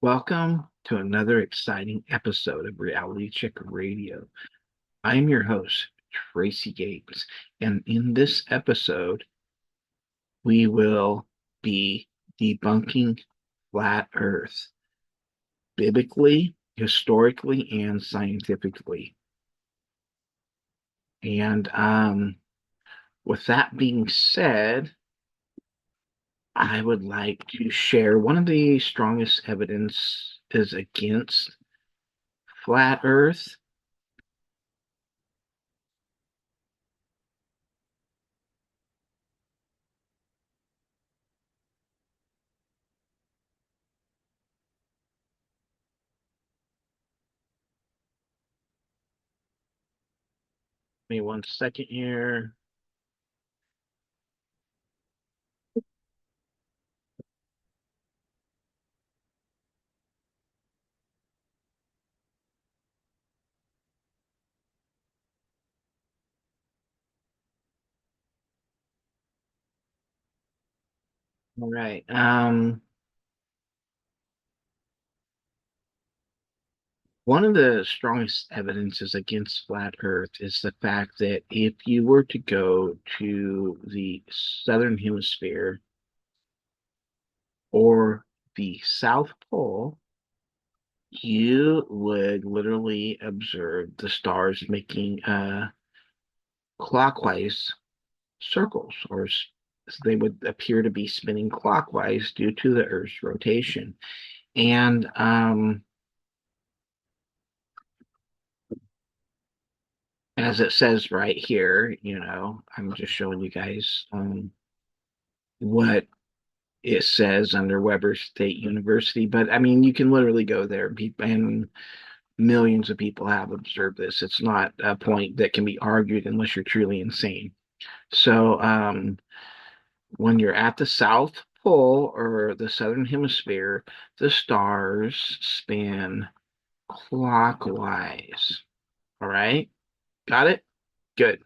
Welcome to another exciting episode of Reality Check Radio. I'm your host, Tracy Gates, and in this episode, we will be debunking flat Earth biblically, historically, and scientifically. And with that being said, I would like to share one of the strongest evidence is against flat Earth. Give me 1 second here. All right. One of the strongest evidences against flat Earth is the fact that if you were to go to the southern hemisphere or the South Pole, you would literally observe the stars making clockwise circles, or they would appear to be spinning clockwise due to the Earth's rotation. And as it says right here, I'm just showing you guys what it says under Weber State University. But I mean, you can literally go there and millions of people have observed this. It's not a point that can be argued unless you're truly insane. So when you're at the South Pole or the Southern Hemisphere, the stars spin clockwise. All right, got it? Good.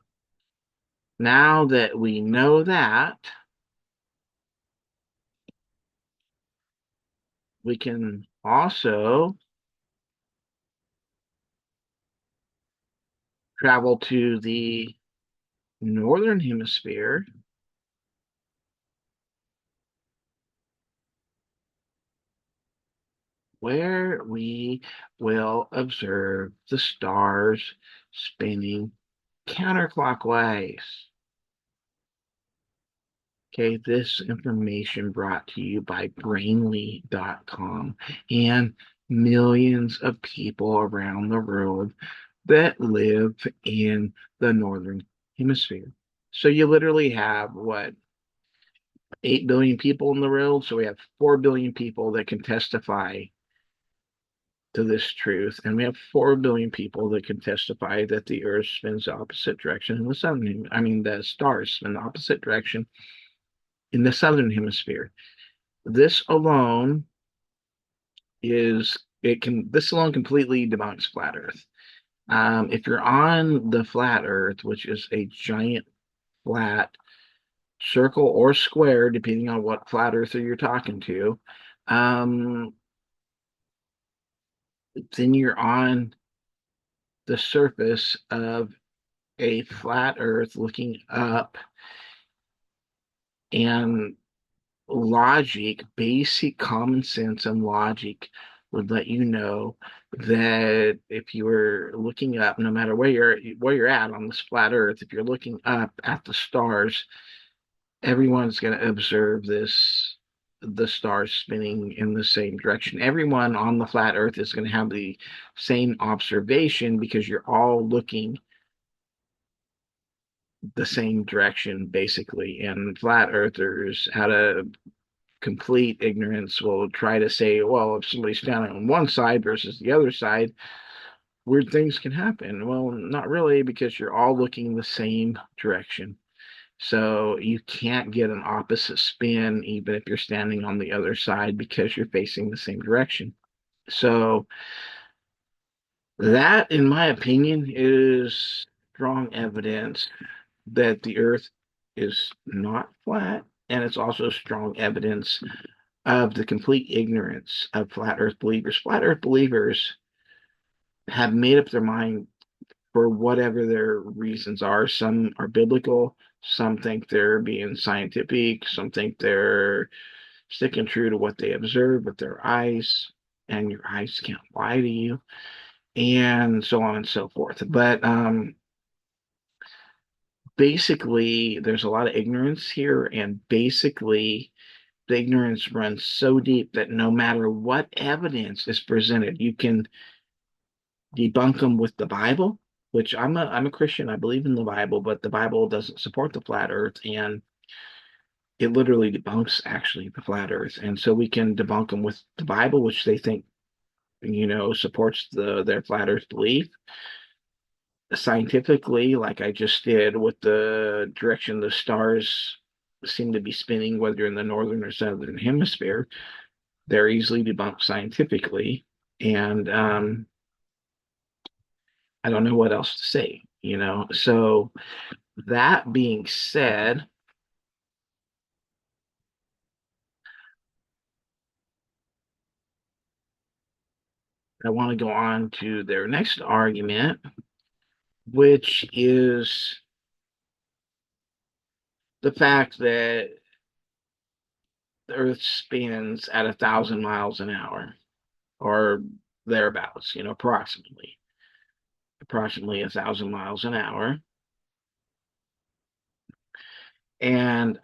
Now that we know that, we can also travel to the northern hemisphere where we will observe the stars spinning counterclockwise. Okay, this information brought to you by brainly.com and millions of people around the world that live in the northern hemisphere. So you literally have what, 8 billion people in the world? So we have 4 billion people that can testify to this truth, and we have 4 billion people that can testify that the Earth spins the opposite direction in the southern. I mean, the stars spin the opposite direction in the southern hemisphere. This alone is it can this alone completely debunks flat Earth. If you're on the flat Earth, which is a giant flat circle or square, depending on what flat earther you're talking to, um, then you're on the surface of a flat earth looking up, and basic common sense and logic would let you know that if you were looking up, no matter where you're at on this flat earth, if you're looking up at the stars, everyone's going to observe the stars spinning in the same direction. Everyone on the flat earth is going to have the same observation because you're all looking the same direction basically. And flat earthers, out of complete ignorance, will try to say, well, if somebody's standing on one side versus the other side, weird things can happen. Well, not really, because you're all looking the same direction. So you can't get an opposite spin even if you're standing on the other side because you're facing the same direction. So that, in my opinion, is strong evidence that the Earth is not flat, and it's also strong evidence of the complete ignorance of flat Earth believers. Flat Earth believers have made up their mind for whatever their reasons are. Some are biblical, some think they're being scientific, some think they're sticking true to what they observe with their eyes, and your eyes can't lie to you, and so on and so forth. But basically, there's a lot of ignorance here, and basically, the ignorance runs so deep that no matter what evidence is presented, you can debunk them with the Bible, which I'm a Christian. I believe in the Bible, but the Bible doesn't support the flat Earth, and it literally debunks actually the flat Earth. And so we can debunk them with the Bible, which they think supports their flat Earth belief. Scientifically, like I just did with the direction the stars seem to be spinning, whether in the northern or southern hemisphere, they're easily debunked scientifically. And I don't know what else to say. So that being said, I want to go on to their next argument, which is the fact that the Earth spins at 1,000 miles an hour or thereabouts, approximately 1,000 miles an hour. And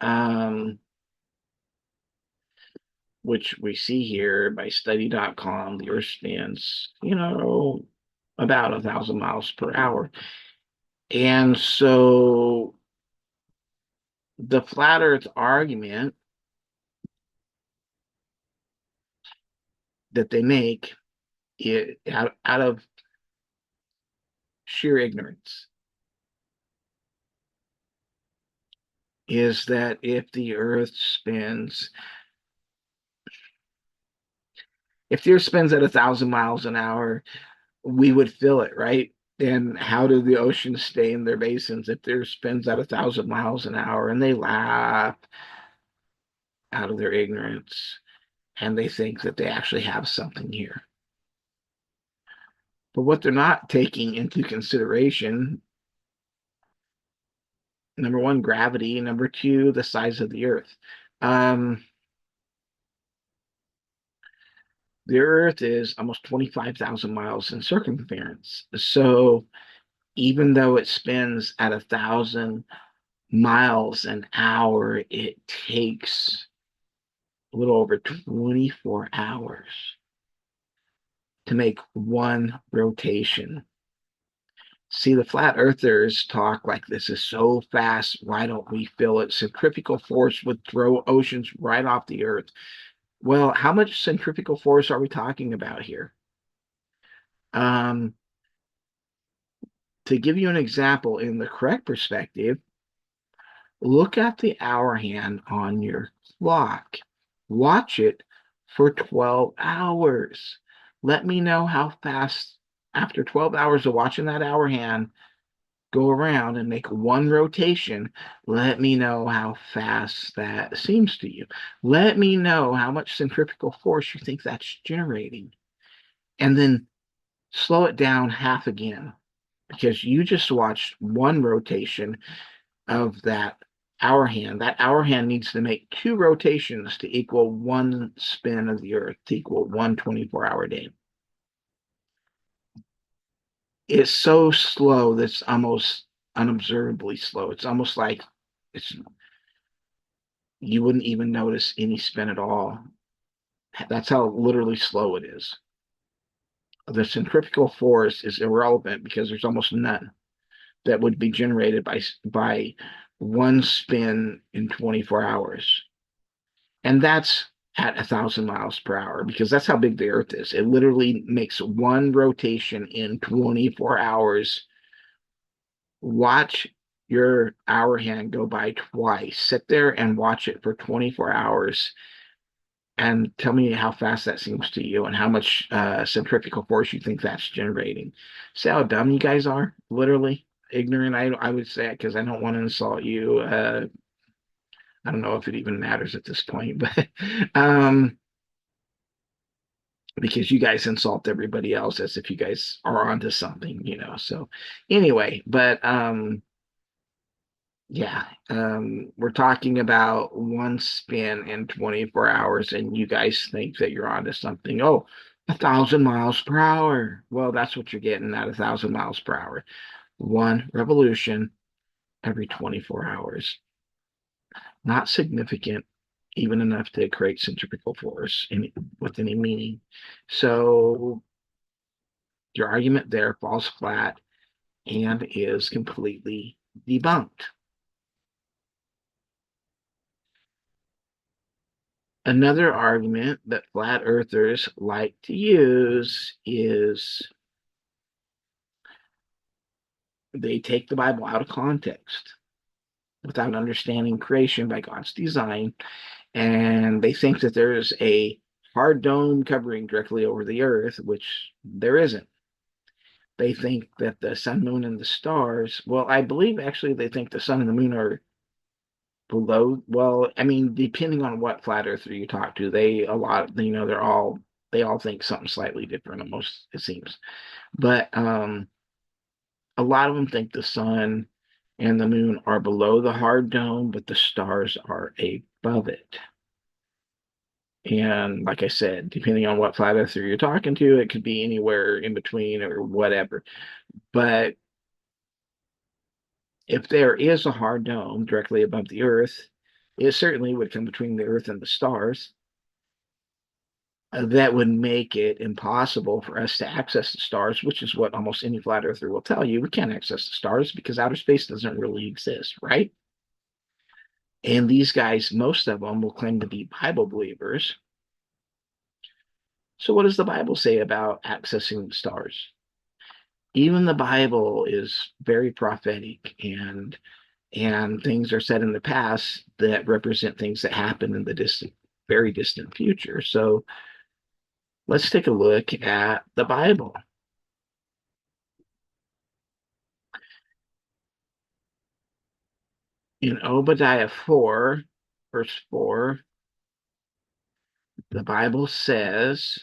which we see here by study.com, the Earth spins, about 1,000 miles per hour. And so the flat Earth argument that they make out of sheer ignorance is that if the Earth spins at 1,000 miles an hour, we would feel it, right? And how do the oceans stay in their basins if the Earth spins at 1,000 miles an hour? And they laugh out of their ignorance, and they think that they actually have something here. But what they're not taking into consideration, number one, gravity, number two, the size of the Earth. The Earth is almost 25,000 miles in circumference. So even though it spins at 1,000 miles an hour, it takes a little over 24 hours to make one rotation. See, the flat earthers talk like this is so fast. Why don't we feel it? Centrifugal force would throw oceans right off the Earth. Well, how much centrifugal force are we talking about here? To give you an example in the correct perspective, look at the hour hand on your clock. Watch it for 12 hours. Let me know how fast, after 12 hours of watching that hour hand go around and make one rotation, let me know how fast that seems to you. Let me know how much centrifugal force you think that's generating. And then slow it down half again, because you just watched one rotation of that hour hand. That hour hand needs to make two rotations to equal one spin of the Earth, to equal one 24-hour day. It's so slow that's almost unobservably slow. It's almost like you wouldn't even notice any spin at all. That's how literally slow it is. The centrifugal force is irrelevant because there's almost none that would be generated by one spin in 24 hours. And that's at 1,000 miles per hour, because that's how big the Earth is. It literally makes one rotation in 24 hours. Watch your hour hand go by twice. Sit there and watch it for 24 hours and tell me how fast that seems to you and how much centrifugal force you think that's generating. See how dumb you guys are? Literally ignorant. I would say it because I don't want to insult you. I don't know if it even matters at this point, but um, because you guys insult everybody else as if you guys are onto something, So anyway, but yeah, we're talking about one spin in 24 hours, and you guys think that you're onto something. Oh, 1,000 miles per hour. Well, that's what you're getting at 1,000 miles per hour. One revolution every 24 hours. Not significant, even enough to create centrifugal force with any meaning. So your argument there falls flat and is completely debunked. Another argument that flat earthers like to use is they take the Bible out of context without understanding creation by God's design, and they think that there's a hard dome covering directly over the earth, which there isn't. They think that the sun, moon, and the stars, well, I believe actually they think the sun and the moon are below. Well, I mean, depending on what flat earther you talk to, they all think something slightly different almost, it seems. But a lot of them think the sun and the moon are below the hard dome, but the stars are above it. And like I said, depending on what flat earther you're talking to, it could be anywhere in between or whatever. But if there is a hard dome directly above the earth, it certainly would come between the earth and the stars. That would make it impossible for us to access the stars, which is what almost any flat earther will tell you. We can't access the stars because outer space doesn't really exist, right? And these guys, most of them will claim to be Bible believers. So, what does the Bible say about accessing the stars? Even the Bible is very prophetic, and things are said in the past that represent things that happen in the very distant future. So, let's take a look at the Bible. In Obadiah 4, verse 4, the Bible says,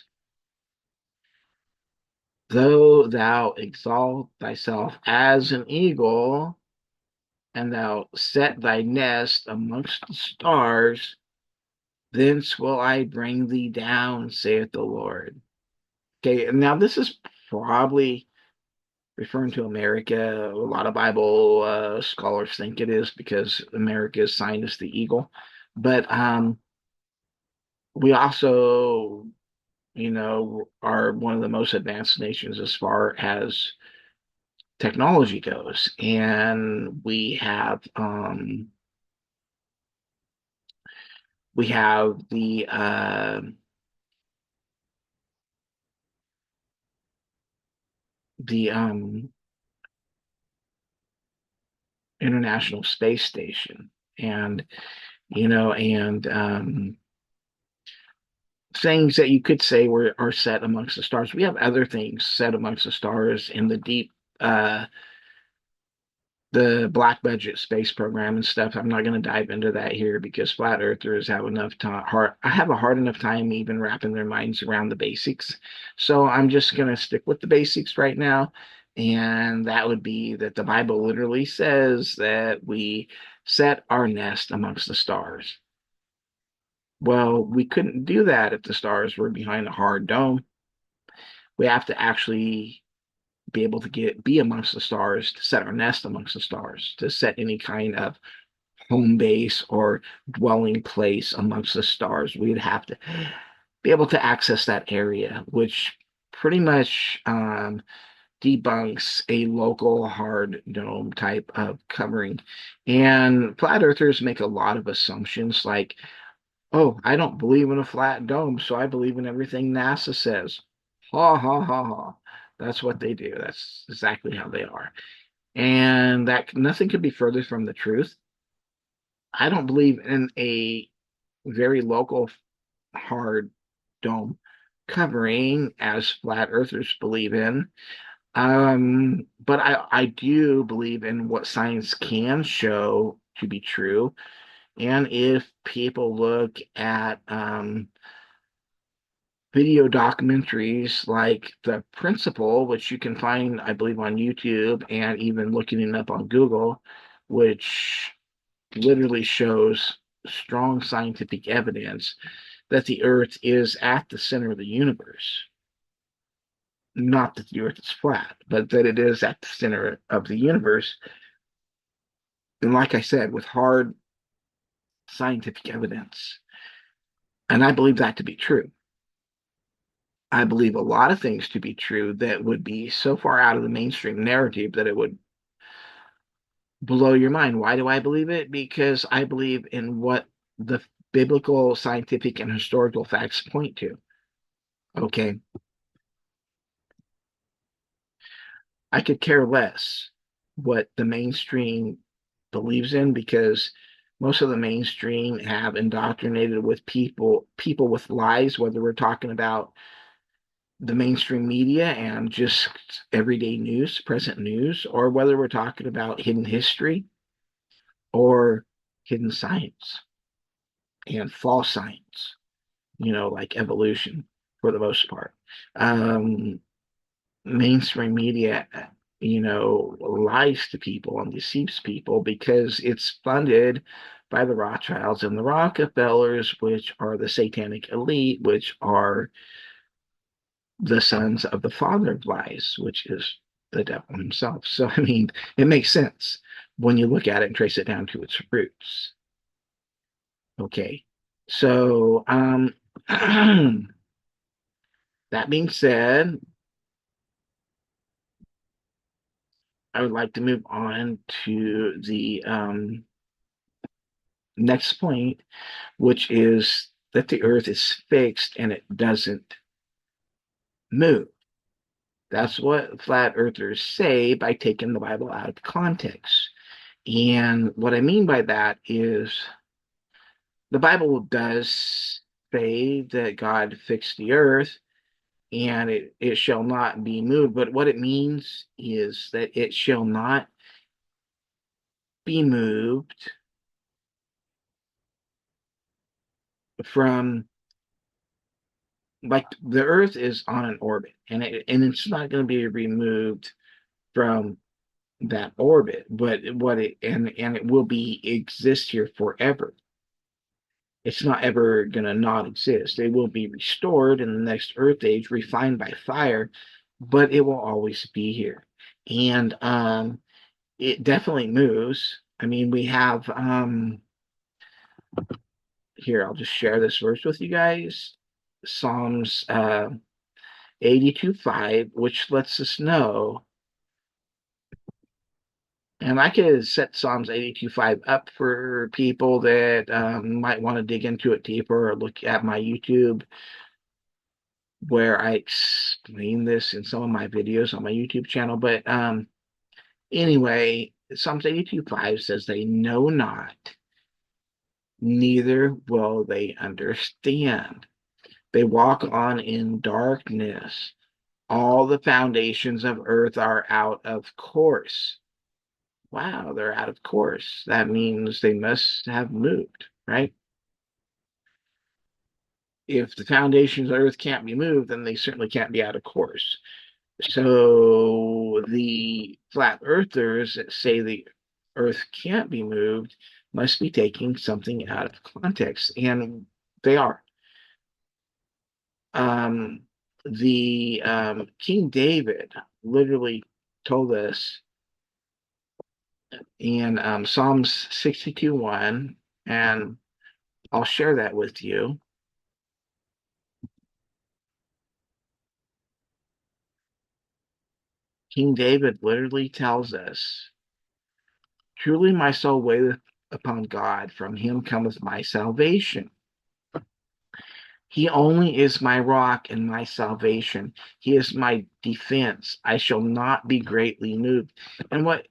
though thou exalt thyself as an eagle, and thou set thy nest amongst the stars, thence will I bring thee down, saith the Lord. Okay, now this is probably referring to America. A lot of Bible scholars think it is because America is signed as the eagle. But we also, are one of the most advanced nations as far as technology goes, and we have the International Space Station, and things that you could say are set amongst the stars. We have other things set amongst the stars in the deep uh the black budget space program and stuff. I'm not going to dive into that here because flat earthers have enough time hard I have a hard enough time even wrapping their minds around the basics. So I'm just going to stick with the basics right now. And that would be that the Bible literally says that we set our nest amongst the stars. Well, we couldn't do that if the stars were behind a hard dome. We have to actually be able to be amongst the stars to set our nest amongst the stars, to set any kind of home base or dwelling place amongst the stars. We'd have to be able to access that area, which pretty much debunks a local hard dome type of covering. And flat earthers make a lot of assumptions like, oh, I don't believe in a flat dome, so I believe in everything NASA says. Ha ha ha ha. That's what they do. That's exactly how they are. And that nothing could be further from the truth. I don't believe in a very local hard dome covering as flat earthers believe in. But I do believe in what science can show to be true. And if people look at video documentaries like The Principle, which you can find, I believe, on YouTube and even looking it up on Google, which literally shows strong scientific evidence that the Earth is at the center of the universe. Not that the Earth is flat, but that it is at the center of the universe. And like I said, with hard scientific evidence. And I believe that to be true. I believe a lot of things to be true that would be so far out of the mainstream narrative that it would blow your mind. Why do I believe it? Because I believe in what the biblical, scientific, and historical facts point to. Okay. I could care less what the mainstream believes in because most of the mainstream have indoctrinated with people with lies, whether we're talking about the mainstream media and just everyday news, present news, or whether we're talking about hidden history or hidden science and false science, like evolution for the most part. Um, Mainstream media, lies to people and deceives people because it's funded by the Rothschilds and the Rockefellers, which are the satanic elite, which are the sons of the father of lies, which is the devil himself. So, I mean, it makes sense when you look at it and trace it down to its roots. Okay. So, that being said, I would like to move on to the next point, which is that the earth is fixed and it doesn't move. That's what flat earthers say by taking the Bible out of context. And what I mean by that is the Bible does say that God fixed the earth and it shall not be moved. But what it means is that it shall not be moved from, like, the earth is on an orbit and it's not going to be removed from that orbit, but what it and it will be exist here forever. It's not ever going to not exist. It will be restored in the next earth age, refined by fire, but it will always be here. And it definitely moves. I mean, we have here, I'll just share this verse with you guys. Psalms 82:5, which lets us know, and I could set Psalms 82:5 up for people that might want to dig into it deeper or look at my YouTube where I explain this in some of my videos on my YouTube channel. But anyway, Psalms 82:5 says, "They know not, neither will they understand. They walk on in darkness. All the foundations of earth are out of course." Wow, they're out of course. That means they must have moved, right? If the foundations of earth can't be moved, then they certainly can't be out of course. So the flat earthers that say the earth can't be moved must be taking something out of context, and they are. Um, the King David literally told us in Psalms 62:1, and I'll share that with you. King David literally tells us, "Truly my soul waiteth upon God, from him cometh my salvation. He only is my rock and my salvation. He is my defense. I shall not be greatly moved." And what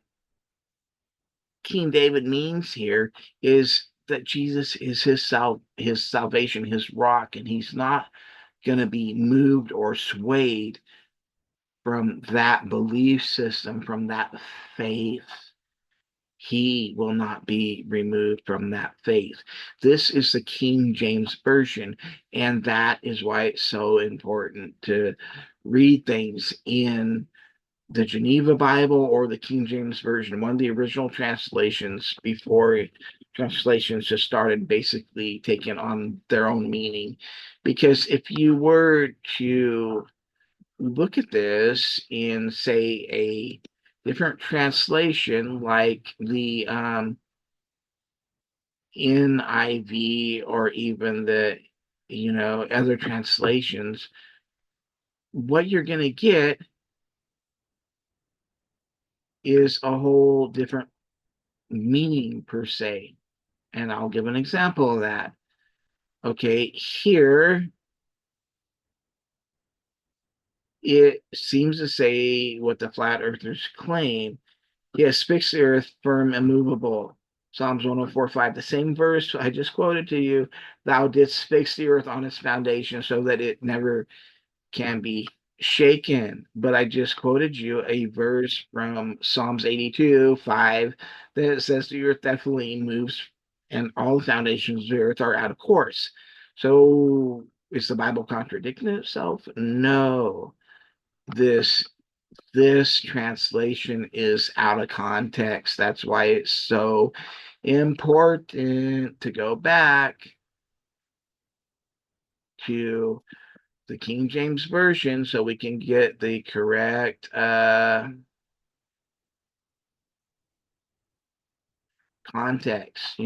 King David means here is that Jesus is his salvation, his rock, and he's not going to be moved or swayed from that belief system, from that faith. he will not be removed from that faith. This is the King James Version, and that is why it's so important to read things in the Geneva Bible or the King James Version, one of the original translations before translations just started basically taking on their own meaning. Because if you were to look at this in, say, a different translation like the NIV or even the other translations, what you're going to get is a whole different meaning per se. And I'll give an example of that. Okay, here it seems to say what the flat earthers claim. Yes, fix the earth firm, immovable. Psalms 104:5, the same verse I just quoted to you. Thou didst fix the earth on its foundation so that it never can be shaken. But I just quoted you a verse from Psalms 82:5 that says the earth definitely moves and all the foundations of the earth are out of course. So is the Bible contradicting itself? No. This this translation is out of context. That's why it's so important to go back to the King James Version so we can get the correct context,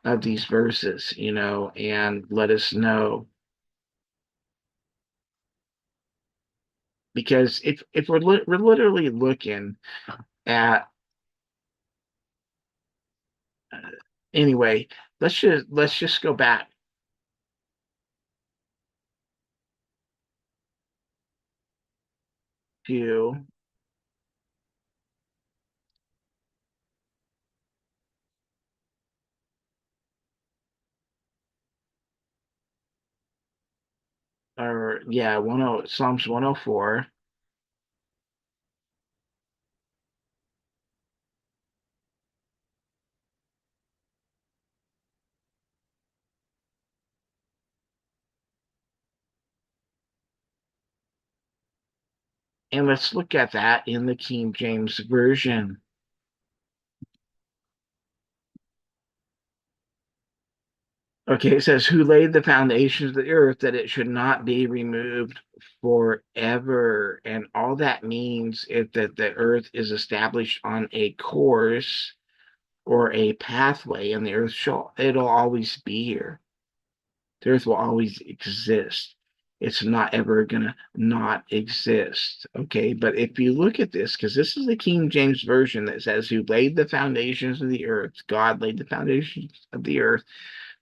of these verses, and let us know. Because if we're literally looking at uh, anyway, let's just go back to our yeah, Psalms 104. And let's look at that in the King James Version. Okay, it says, who laid the foundations of the earth that it should not be removed forever. And all that means is that the earth is established on a course or a pathway, and the earth it'll always be here. The earth will always exist. It's not ever gonna not exist. Okay, but if you look at this, because this is the King James Version that says, who laid the foundations of the earth, God laid the foundations of the earth,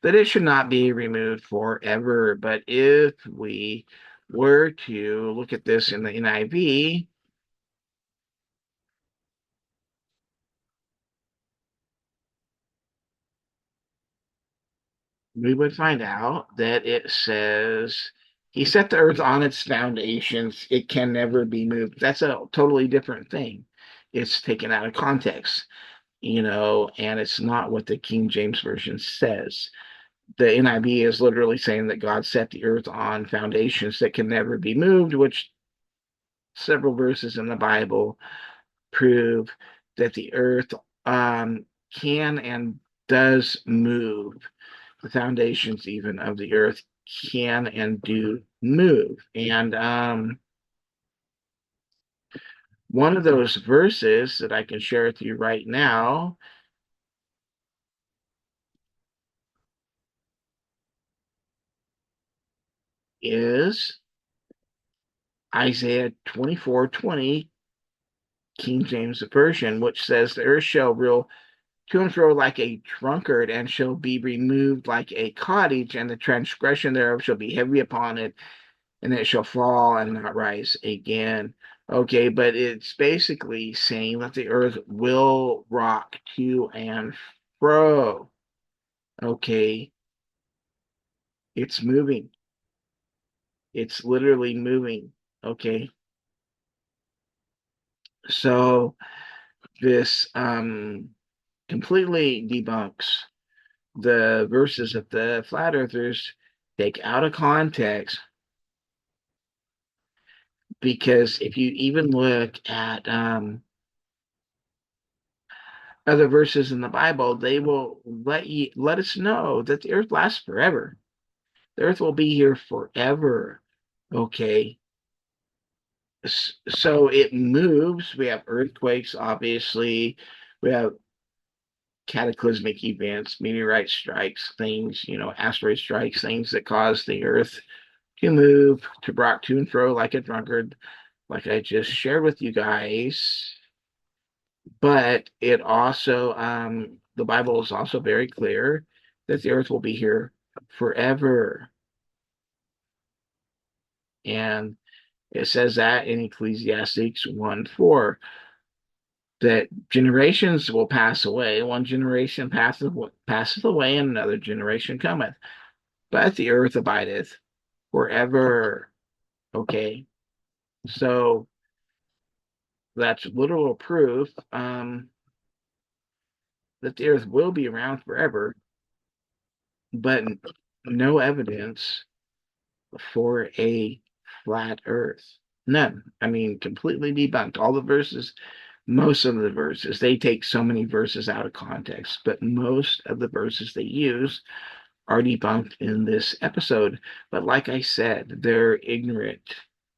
that it should not be removed forever. But if we were to look at this in the NIV, we would find out that it says, he set the earth on its foundations, it can never be moved. That's a totally different thing. It's taken out of context, and it's not what the King James Version says. The NIV is literally saying that God set the earth on foundations that can never be moved, which several verses in the Bible prove that the earth can and does move. The foundations, even of the earth, can and do move. And one of those verses that I can share with you right now is Isaiah 24:20, King James Version, which says, the earth shall reel to and fro like a drunkard, and shall be removed like a cottage, and the transgression thereof shall be heavy upon it, and it shall fall and not rise again. Okay, but it's basically saying that the earth will rock to and fro. Okay, it's moving. It's literally moving. Okay, so this completely debunks the verses that the flat earthers take out of context, because if you even look at other verses in the Bible, they will let us know that the earth lasts forever. The earth will be here forever. Okay. So it moves. We have earthquakes, obviously. We have cataclysmic events, meteorite strikes, things, asteroid strikes, things that cause the earth to move, to rock to and fro like a drunkard, like I just shared with you guys. But it also, the Bible is also very clear that the earth will be here forever. And it says that in Ecclesiastes 1:4, that generations will pass away. One generation passeth away, and another generation cometh. But the earth abideth forever. Okay. So that's literal proof that the earth will be around forever, but no evidence for a flat earth. None. I mean, completely debunked. All the verses, most of the verses, they take so many verses out of context, but most of the verses they use are debunked in this episode. But like I said, they're ignorant,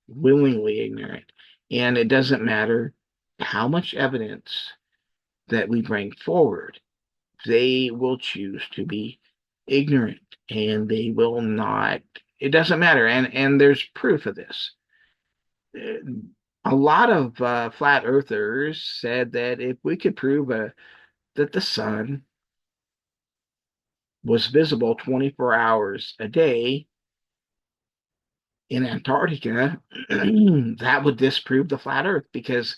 willingly ignorant. And it doesn't matter how much evidence that we bring forward, they will choose to be ignorant, and they will not, it doesn't matter. And there's proof of this. A lot of flat earthers said that if we could prove that the sun was visible 24 hours a day in Antarctica, that would disprove the flat earth. Because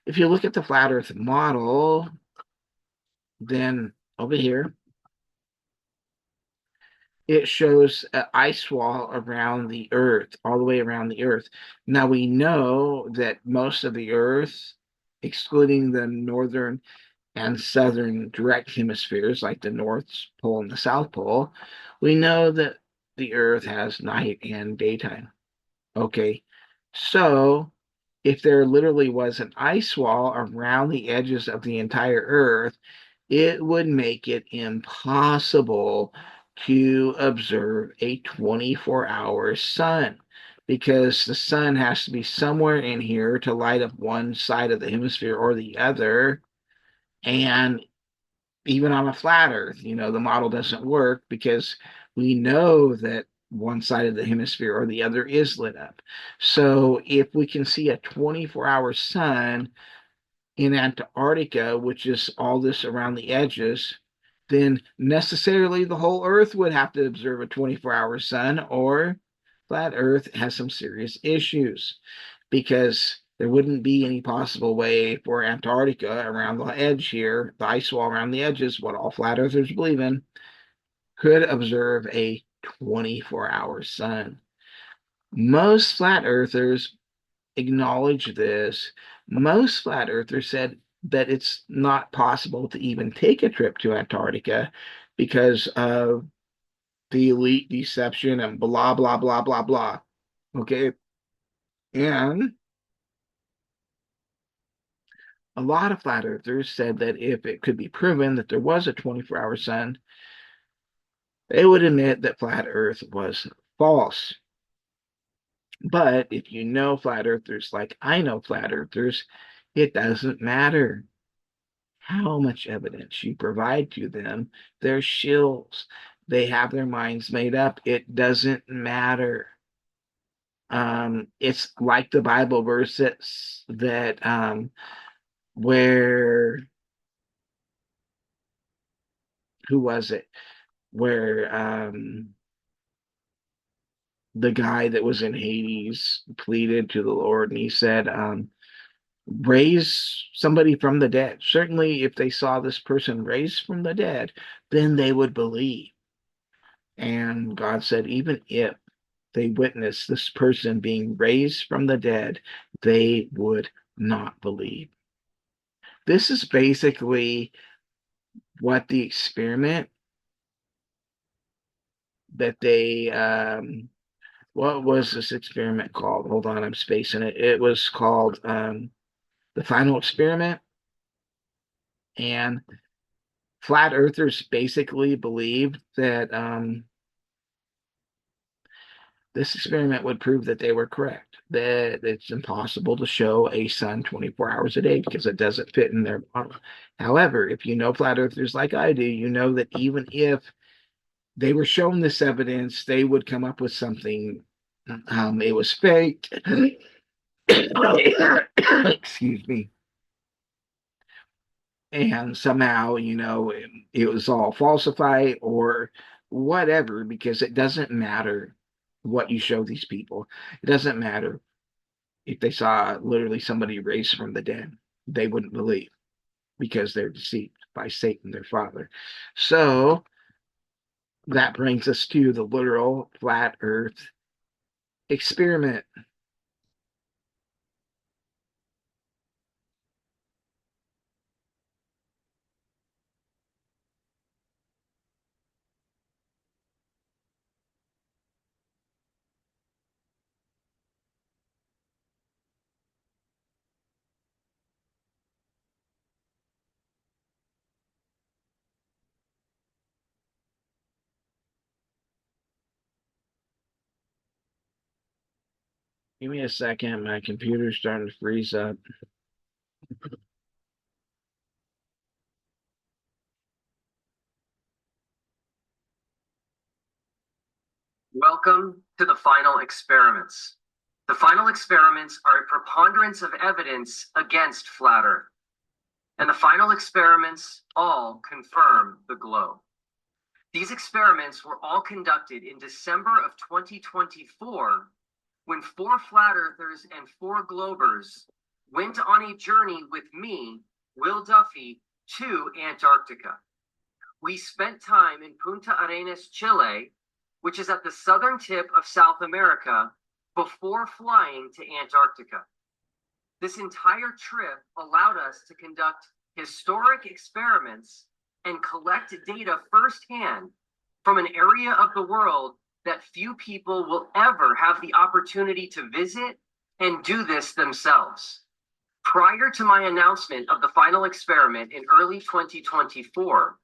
if you look at the flat earth model, then over here, it shows an ice wall around the earth, all the way around the earth. Now we know that most of the earth, excluding the northern and southern direct hemispheres, like the North Pole and the South Pole, we know that the earth has night and daytime. Okay. So if there literally was an ice wall around the edges of the entire earth, it would make it impossible to observe a 24-hour sun, because the sun has to be somewhere in here to light up one side of the hemisphere or the other. And even on a flat earth, the model doesn't work, because we know that one side of the hemisphere or the other is lit up. So if we can see a 24-hour sun in Antarctica, which is all this around the edges, then necessarily the whole earth would have to observe a 24-hour sun, or flat earth has some serious issues, because there wouldn't be any possible way for Antarctica around the edge here, the ice wall around the edges, what all flat earthers believe in, could observe a 24-hour sun. Most flat earthers acknowledge this. Most flat earthers said that it's not possible to even take a trip to Antarctica because of the elite deception and blah, blah, blah, blah, blah. Okay. And a lot of flat earthers said that if it could be proven that there was a 24-hour sun, they would admit that flat earth was false. But if you know flat earthers like I know flat earthers, it doesn't matter how much evidence you provide to them. They're shills. They have their minds made up. It doesn't matter. It's like the Bible verse that where, who was it? Where the guy that was in Hades pleaded to the Lord, and he said, raise somebody from the dead. Certainly, if they saw this person raised from the dead, then they would believe. And God said, even if they witnessed this person being raised from the dead, they would not believe. This is basically what the experiment that they what was this experiment called? Hold on, I'm spacing it. It was called the final experiment. And flat earthers basically believed that this experiment would prove that they were correct, that it's impossible to show a sun 24 hours a day because it doesn't fit in their model. However, if you know flat earthers like I do, you know that even if they were shown this evidence, they would come up with something. It was fake. Excuse me. And somehow, it was all falsified or whatever, because it doesn't matter what you show these people. It doesn't matter if they saw literally somebody raised from the dead. They wouldn't believe because they're deceived by Satan, their father. So that brings us to the literal flat earth experiment. Give me a second. My computer's starting to freeze up. Welcome to the final experiments. The final experiments are a preponderance of evidence against flat Earth. And the final experiments all confirm the globe. These experiments were all conducted in December of 2024 when 4 flat earthers and 4 globers went on a journey with me, Will Duffy, to Antarctica. We spent time in Punta Arenas, Chile, which is at the southern tip of South America, before flying to Antarctica. This entire trip allowed us to conduct historic experiments and collect data firsthand from an area of the world that few people will ever have the opportunity to visit and do this themselves. Prior to my announcement of the final experiment in early 2024,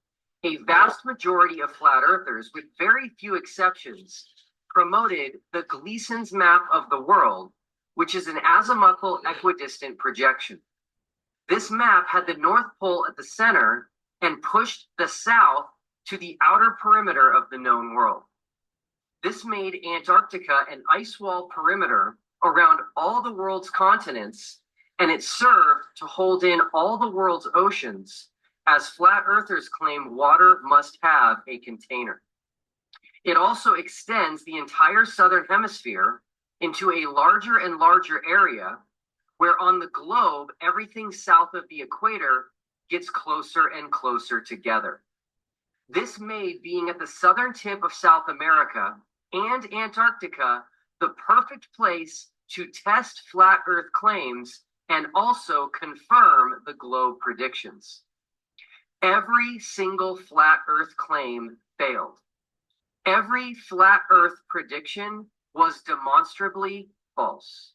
a vast majority of flat earthers, with very few exceptions, promoted the Gleason's map of the world, which is an azimuthal equidistant projection. This map had the North Pole at the center and pushed the south to the outer perimeter of the known world. This made Antarctica an ice wall perimeter around all the world's continents, and it served to hold in all the world's oceans, as flat earthers claim water must have a container. It also extends the entire southern hemisphere into a larger and larger area where on the globe, everything south of the equator gets closer and closer together. This made being at the southern tip of South America and Antarctica the perfect place to test flat Earth claims and also confirm the globe predictions. Every single flat Earth claim failed. Every flat Earth prediction was demonstrably false.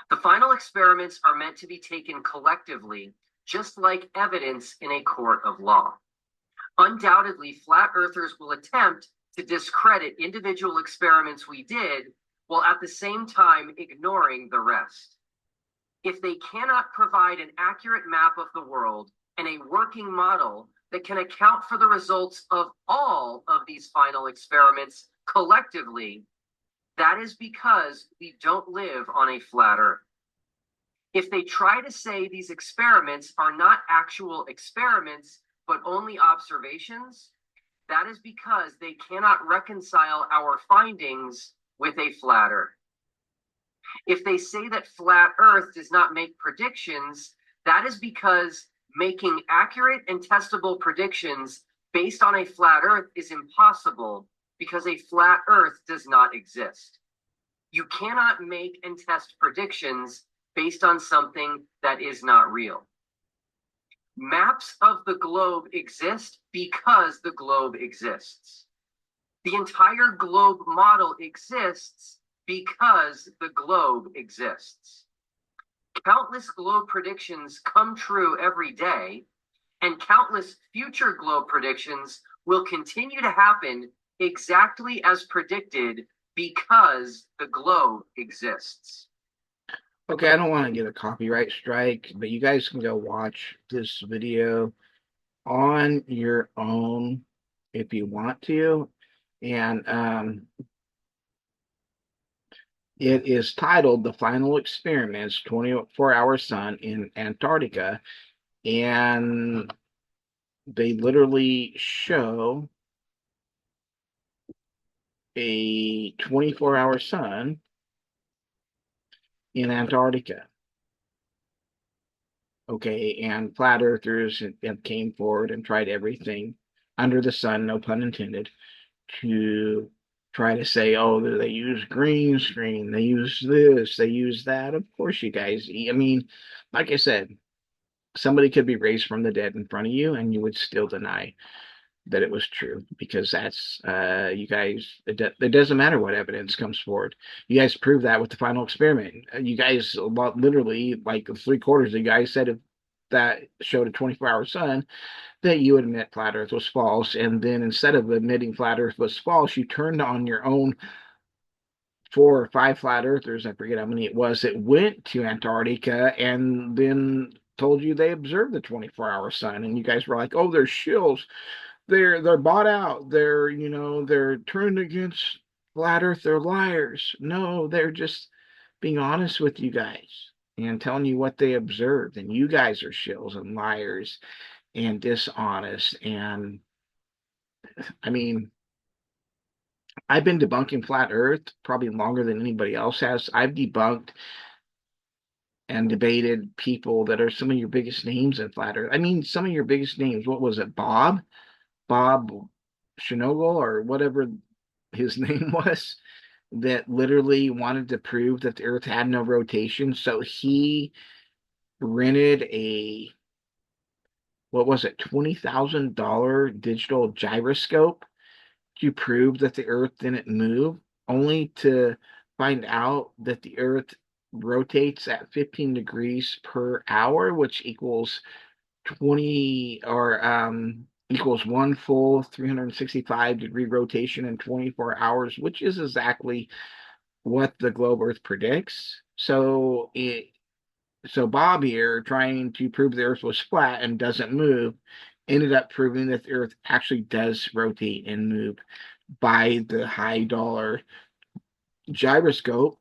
The final experiments are meant to be taken collectively, just like evidence in a court of law. Undoubtedly, flat earthers will attempt to discredit individual experiments we did, while at the same time ignoring the rest. If they cannot provide an accurate map of the world and a working model that can account for the results of all of these final experiments collectively, that is because we don't live on a flat Earth. If they try to say these experiments are not actual experiments, but only observations, that is because they cannot reconcile our findings with a flat Earth. If they say that flat Earth does not make predictions, that is because making accurate and testable predictions based on a flat Earth is impossible, because a flat Earth does not exist. You cannot make and test predictions based on something that is not real. Maps of the globe exist because the globe exists. The entire globe model exists because the globe exists. Countless globe predictions come true every day, and countless future globe predictions will continue to happen exactly as predicted because the globe exists. Okay, I don't want to get a copyright strike, but you guys can go watch this video on your own if you want to. And it is titled The Final Experiments 24-Hour Sun in Antarctica. And they literally show a 24-hour sun in Antarctica. Okay, and flat earthers came forward and tried everything under the sun, no pun intended, to try to say, oh, they use green screen, they use this, they use that. Of course, you guys, I mean, like I said, somebody could be raised from the dead in front of you and you would still deny that it was true because that's you guys it doesn't matter what evidence comes forward. You guys proved that with the final experiment. You guys literally like 3/4 of you guys said if that showed a 24-hour sun that you admit flat earth was false, and then instead of admitting flat earth was false, you turned on your own 4 or 5 flat earthers, I forget how many it was, that went to Antarctica and then told you they observed the 24-hour sun, and you guys were like, oh, they're shills, they're bought out, they're turned against flat earth, they're liars. No, they're just being honest with you guys and telling you what they observed, and you guys are shills and liars and dishonest. And I mean, I've been debunking flat earth probably longer than anybody else has. I've debunked and debated people that are some of your biggest names in flat earth. I mean, some of your biggest names. What was it? Bob Shinogle or whatever his name was, that literally wanted to prove that the earth had no rotation. So he rented a, what was it, $20,000 digital gyroscope to prove that the earth didn't move, only to find out that the earth rotates at 15 degrees per hour, which equals 20 or equals one full 365-degree rotation in 24 hours, which is exactly what the globe earth predicts. So Bob here, trying to prove the earth was flat and doesn't move, ended up proving that the earth actually does rotate and move by the high dollar gyroscope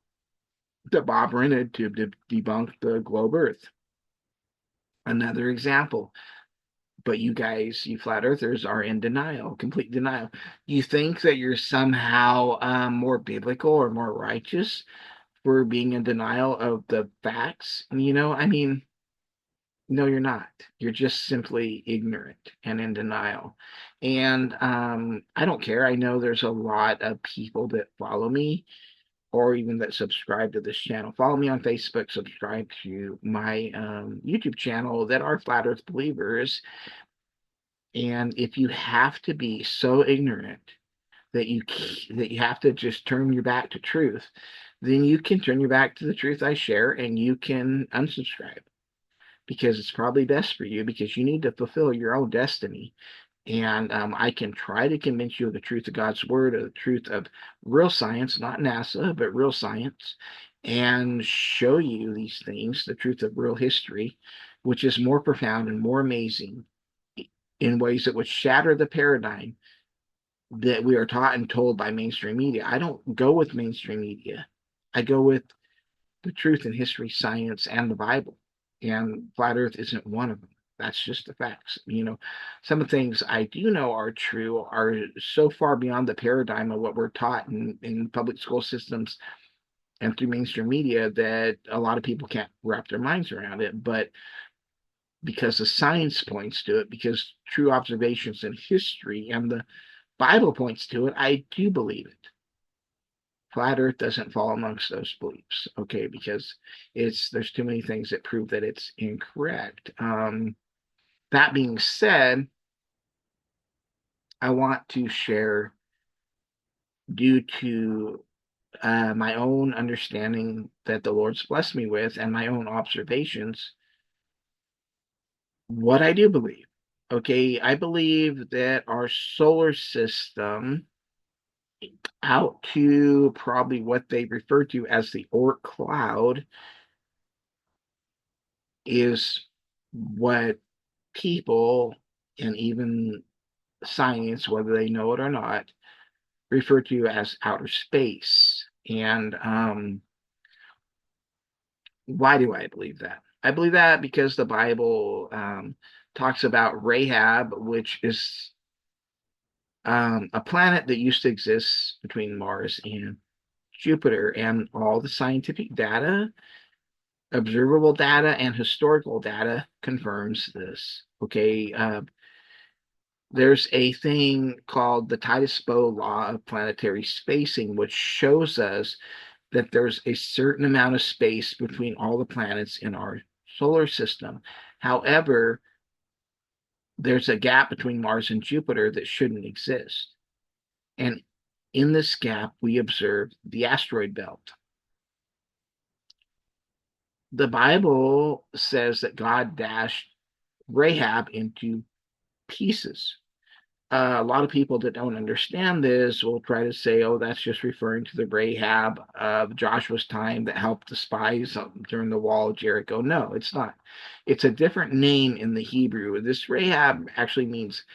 that Bob rented to debunk the globe earth. Another example. But you guys, you flat earthers, are in denial, complete denial. You think that you're somehow more biblical or more righteous for being in denial of the facts. I mean, no, you're not. You're just simply ignorant and in denial. And I don't care. I know there's a lot of people that follow me or even that subscribe to this channel. Follow me on Facebook, subscribe to my YouTube channel that are flat earth believers. And if you have to be so ignorant that you have to just turn your back to truth, then you can turn your back to the truth I share and you can unsubscribe because it's probably best for you because you need to fulfill your own destiny. And I can try to convince you of the truth of God's word, of the truth of real science, not NASA, but real science, and show you these things, the truth of real history, which is more profound and more amazing in ways that would shatter the paradigm that we are taught and told by mainstream media. I don't go with mainstream media. I go with the truth in history, science, and the Bible. And flat Earth isn't one of them. That's just the facts. Some of the things I do know are true are so far beyond the paradigm of what we're taught in public school systems and through mainstream media that a lot of people can't wrap their minds around it. But because the science points to it, because true observations in history and the Bible points to it, I do believe it. Flat Earth doesn't fall amongst those beliefs, okay, because there's too many things that prove that it's incorrect. That being said, I want to share, due to my own understanding that the Lord's blessed me with and my own observations, what I do believe. Okay, I believe that our solar system, out to probably what they refer to as the Oort cloud, is what people and even science, whether they know it or not, refer to as outer space. And why do I believe that? I believe that because the Bible talks about Rahab, which is a planet that used to exist between Mars and Jupiter, and all the scientific data, observable data, and historical data confirms this. Okay, there's a thing called the Titus-Bow law of planetary spacing, which shows us that there's a certain amount of space between all the planets in our solar system. However, there's a gap between Mars and Jupiter that shouldn't exist. And in this gap, we observe the asteroid belt. The Bible says that God dashed Rahab into pieces. A lot of people that don't understand this will try to say, oh, that's just referring to the Rahab of Joshua's time that helped the spies during the wall of Jericho. No, it's not. It's a different name in the Hebrew. This Rahab actually means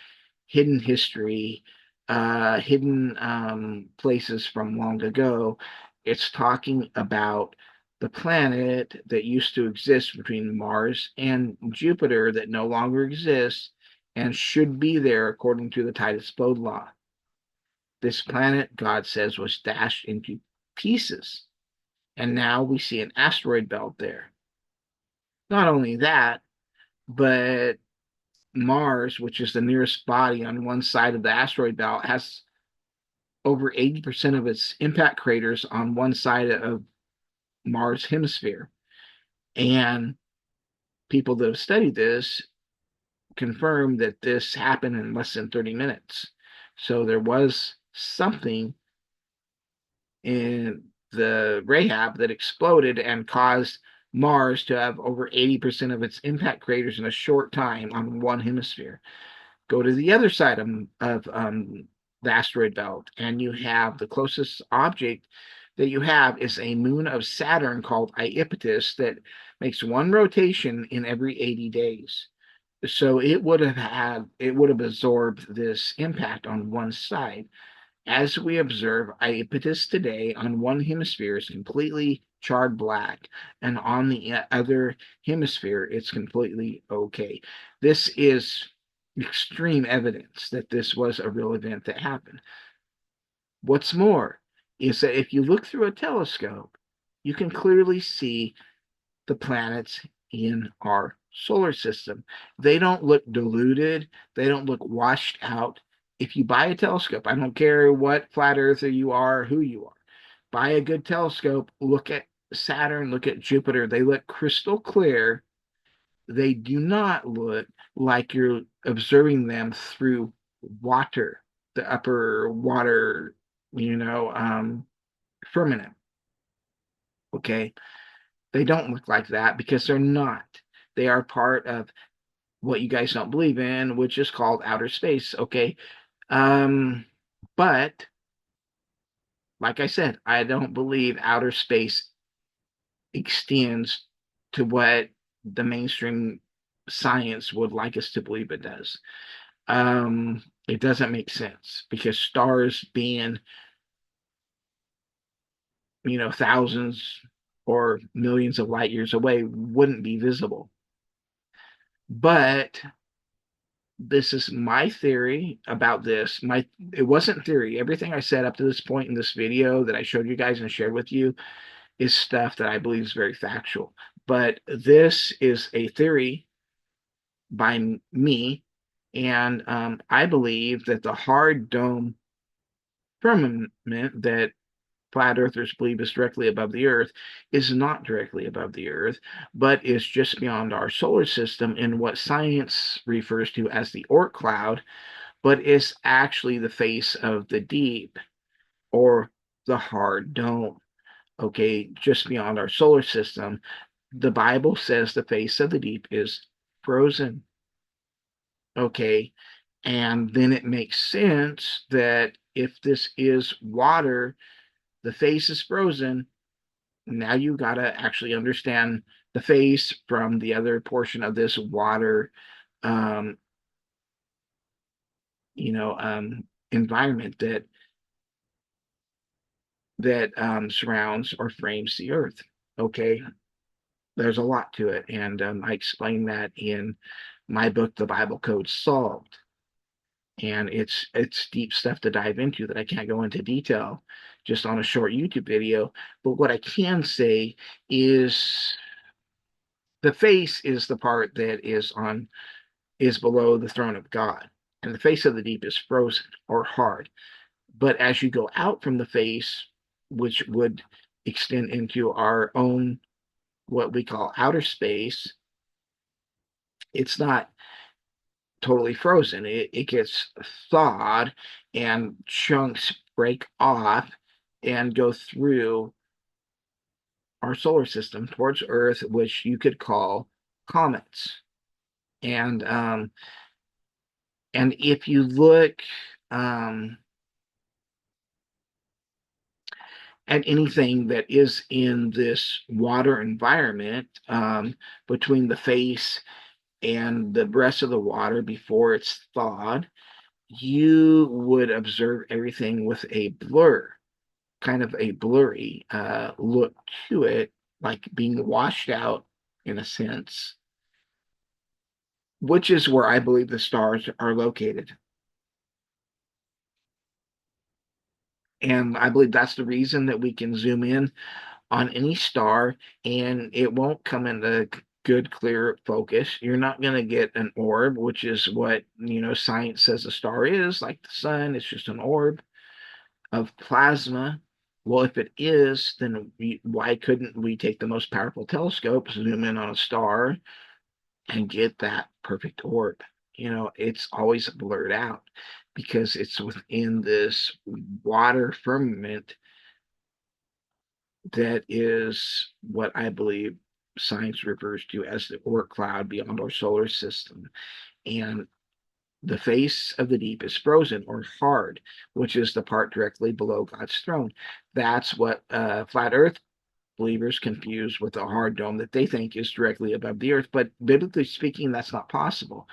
hidden history, hidden places from long ago. It's talking about the planet that used to exist between Mars and Jupiter that no longer exists and should be there according to the Titus-Bode law. This planet, God says, was dashed into pieces, and now we see an asteroid belt there. Not only that, but Mars, which is the nearest body on one side of the asteroid belt, has over 80% of its impact craters on one side of Mars hemisphere. And people that have studied this confirm that this happened in less than 30 minutes. So there was something in the Rahab that exploded and caused Mars to have over 80% of its impact craters in a short time on one hemisphere. Go to the other side of the asteroid belt, and you have the closest object that you have is a moon of Saturn called Iapetus that makes one rotation in every 80 days. So it would have absorbed this impact on one side. As we observe, Iapetus today on one hemisphere is completely charred black, and on the other hemisphere, it's completely okay. This is extreme evidence that this was a real event that happened. What's more is that if you look through a telescope, you can clearly see the planets in our solar system. They don't look diluted, they don't look washed out. If you buy a telescope, I don't care what flat earther you are, who you are, buy a good telescope, look at Saturn, look at Jupiter. They look crystal clear. They do not look like you're observing them through water, the upper water, firmament. Okay. They don't look like that because they're not. They are part of what you guys don't believe in, which is called outer space. Okay. Um, but like I said, I don't believe outer space extends to what the mainstream science would like us to believe it does. It doesn't make sense because stars being, thousands or millions of light years away wouldn't be visible. But this is my theory about this. It wasn't theory. Everything I said up to this point in this video that I showed you guys and shared with you is stuff that I believe is very factual. But this is a theory by me, and I believe that the hard dome firmament that flat earthers believe is directly above the earth is not directly above the earth, but is just beyond our solar system in what science refers to as the Oort cloud, but is actually the face of the deep or the hard dome. Okay, just beyond our solar system. The Bible says the face of the deep is frozen. Okay, and then it makes sense that if this is water, the face is frozen. Now you got to actually understand the face from the other portion of this water, um, you know, environment that surrounds or frames the earth. Okay, there's a lot to it, and I explain that in my book, The Bible Code Solved. And it's deep stuff to dive into that I can't go into detail just on a short YouTube video. But what I can say is the face is the part that is below the throne of God, and the face of the deep is frozen or hard. But as you go out from the face, which would extend into our own what we call outer space, it's not totally frozen. It gets thawed and chunks break off and go through our solar system towards Earth, which you could call comets. And and if you look um, at anything that is in this water environment between the face and the rest of the water before it's thawed, you would observe everything with a blur, kind of a blurry look to it, like being washed out in a sense, which is where I believe the stars are located. And I believe that's the reason that we can zoom in on any star and it won't come into good, clear focus. You're not going to get an orb, which is what, science says a star is, like the sun. It's just an orb of plasma. Well, if it is, then why couldn't we take the most powerful telescope, zoom in on a star, and get that perfect orb? It's always blurred out because it's within this water firmament that is what I believe science refers to as the Oort cloud beyond our solar system. And the face of the deep is frozen or hard, which is the part directly below God's throne. That's what flat earth believers confuse with a hard dome that they think is directly above the earth. But biblically speaking, that's not possible.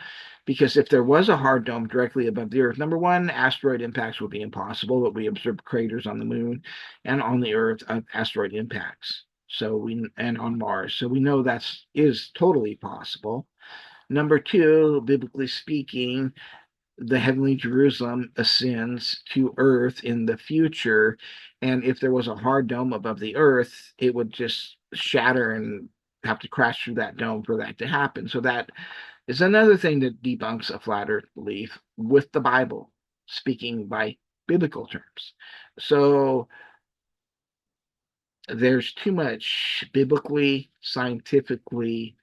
Because if there was a hard dome directly above the earth, number one, asteroid impacts would be impossible, but we observe craters on the moon and on the earth of asteroid impacts. And on Mars. So we know that's is totally possible. Number two, biblically speaking, the heavenly Jerusalem ascends to earth in the future. And if there was a hard dome above the earth, it would just shatter and have to crash through that dome for that to happen. So that is another thing that debunks a flat earth belief with the Bible, speaking by biblical terms. So there's too much biblically, scientifically,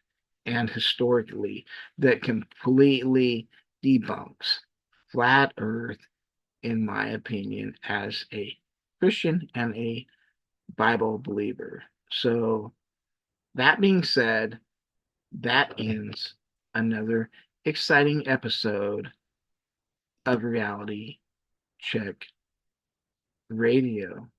and historically that completely debunks flat earth, in my opinion, as a Christian and a Bible believer. So, that being said, that ends another exciting episode of Reality Check Radio.